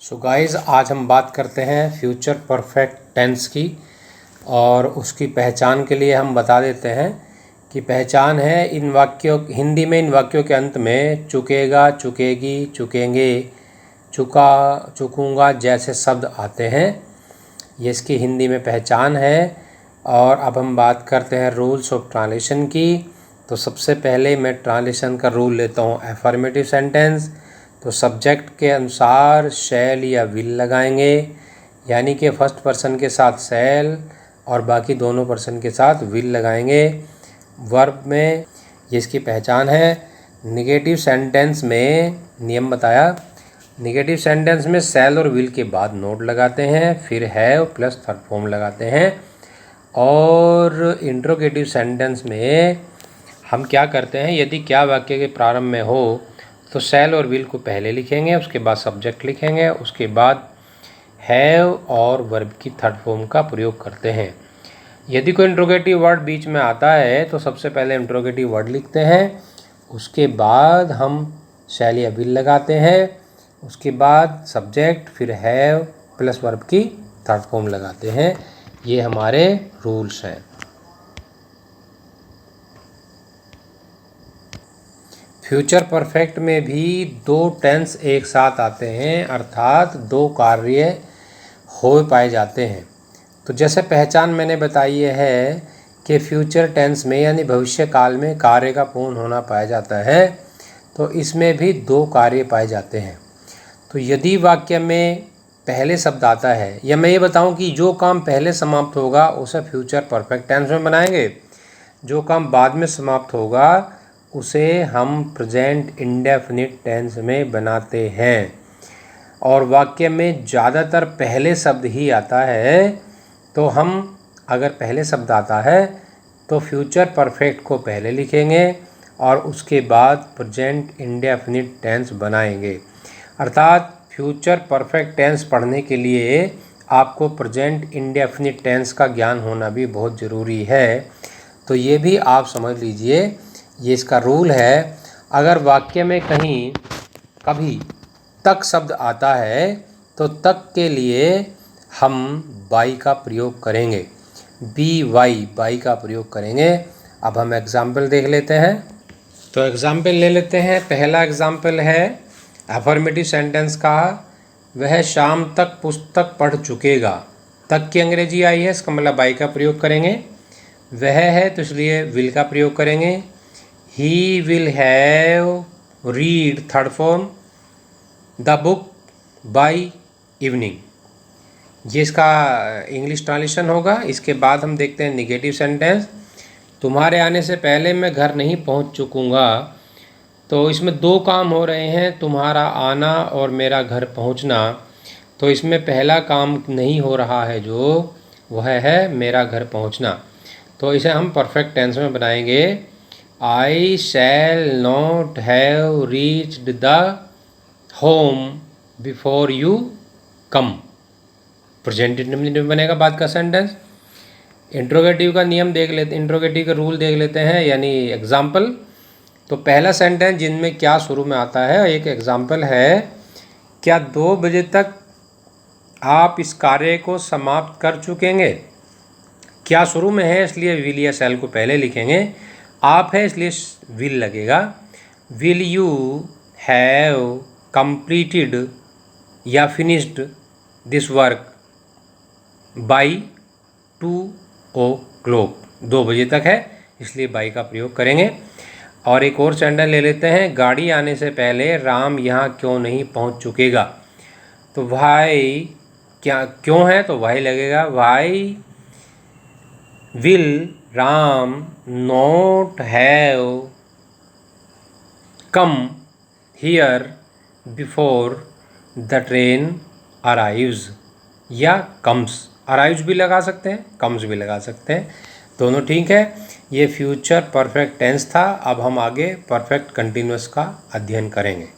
So guys, आज हम बात करते हैं फ्यूचर परफेक्ट टेंस की। और उसकी पहचान के लिए हम बता देते हैं कि पहचान है इन वाक्यों, हिंदी में इन वाक्यों के अंत में चुकेगा, चुकेगी, चुकेंगे, चुका, चुकूंगा जैसे शब्द आते हैं। ये इसकी हिंदी में पहचान है। और अब हम बात करते हैं रूल्स ऑफ ट्रांसलेशन की। तो सबसे पहले मैं ट्रांसलेशन का रूल लेता हूँ एफर्मेटिव सेंटेंस। तो सब्जेक्ट के अनुसार शैल या विल लगाएंगे, यानी कि फर्स्ट पर्सन के साथ शैल और बाकी दोनों पर्सन के साथ विल लगाएंगे। वर्ब में ये इसकी पहचान है। नेगेटिव सेंटेंस में नियम बताया, नेगेटिव सेंटेंस में शैल और विल के बाद नोट लगाते हैं, फिर हैव प्लस थर्ड फॉर्म लगाते हैं। और इंट्रोगेटिव सेंटेंस में हम क्या करते हैं, यदि क्या वाक्य के प्रारंभ में हो तो शैल और विल को पहले लिखेंगे, उसके बाद सब्जेक्ट लिखेंगे, उसके बाद हैव और वर्ब की थर्ड फॉर्म का प्रयोग करते हैं। यदि कोई इंट्रोगेटिव वर्ड बीच में आता है तो सबसे पहले इंट्रोगेटिव वर्ड लिखते हैं, उसके बाद हम शैल या विल लगाते हैं, उसके बाद सब्जेक्ट, फिर हैव प्लस वर्ब की थर्ड फॉर्म लगाते हैं। ये हमारे रूल्स हैं। फ्यूचर परफेक्ट में भी दो टेंस एक साथ आते हैं, अर्थात दो कार्य हो पाए जाते हैं। तो जैसे पहचान मैंने बताई है कि फ्यूचर टेंस में यानी भविष्य काल में कार्य का पूर्ण होना पाया जाता है, तो इसमें भी दो कार्य पाए जाते हैं। तो यदि वाक्य में पहले शब्द आता है, या मैं ये बताऊं कि जो काम पहले समाप्त होगा उसे फ्यूचर परफेक्ट टेंस में बनाएंगे, जो काम बाद में समाप्त होगा उसे हम प्रेजेंट इंडेफिनिट टेंस में बनाते हैं। और वाक्य में ज़्यादातर पहले शब्द ही आता है, तो हम अगर पहले शब्द आता है तो फ्यूचर परफेक्ट को पहले लिखेंगे और उसके बाद प्रेजेंट इंडेफिनिट टेंस बनाएंगे। अर्थात फ्यूचर परफेक्ट टेंस पढ़ने के लिए आपको प्रेजेंट इंडेफिनिट टेंस का ज्ञान होना भी बहुत ज़रूरी है। तो ये भी आप समझ लीजिए, ये इसका रूल है। अगर वाक्य में कहीं कभी तक शब्द आता है तो तक के लिए हम बाई का प्रयोग करेंगे, बाई का प्रयोग करेंगे। अब हम एग्जाम्पल देख लेते हैं। तो एग्जाम्पल ले लेते हैं। पहला एग्जाम्पल है अफर्मेटिव सेंटेंस का, वह शाम तक पुस्तक पढ़ चुकेगा। तक की अंग्रेजी आई है, इसका मतलब बाई का प्रयोग करेंगे। वह है तो इसलिए विल का प्रयोग करेंगे। He will have read third form the book by evening. ये इसका इंग्लिश ट्रांसलेशन होगा। इसके बाद हम देखते हैं निगेटिव सेंटेंस। तुम्हारे आने से पहले मैं घर नहीं पहुंच चुकूंगा। तो इसमें दो काम हो रहे हैं, तुम्हारा आना और मेरा घर पहुंचना। तो इसमें पहला काम नहीं हो रहा है, जो वह है मेरा घर पहुंचना। तो इसे हम परफेक्ट टेंस में बनाएंगे। I shall not have reached the home before you come. Present indefinite में बनेगा बाद का सेंटेंस। इंट्रोगेटिव का नियम देख लेते, इंट्रोगेटिव का रूल देख लेते हैं, यानी एग्जाम्पल। तो पहला सेंटेंस जिनमें क्या शुरू में आता है, एक एग्जाम्पल है, क्या 2 बजे तक आप इस कार्य को समाप्त कर चुकेंगे। क्या शुरू में है इसलिए विल या शैल को पहले लिखेंगे, आप है इसलिए विल लगेगा। विल यू हैव कंप्लीटेड या finished this work by 2 o'clock, 2 बजे तक है इसलिए बाई का प्रयोग करेंगे। और एक और सेंटेंस ले लेते हैं। गाड़ी आने से पहले राम यहाँ क्यों नहीं पहुँच चुकेगा। तो वाई क्या क्यों है, तो वाई लगेगा। Why will Ram not have come here before the train arrives, या कम्स। अराइव्स भी लगा सकते हैं, कम्स भी लगा सकते हैं, दोनों ठीक है। ये फ्यूचर परफेक्ट टेंस था। अब हम आगे परफेक्ट कंटिन्यूअस का अध्ययन करेंगे।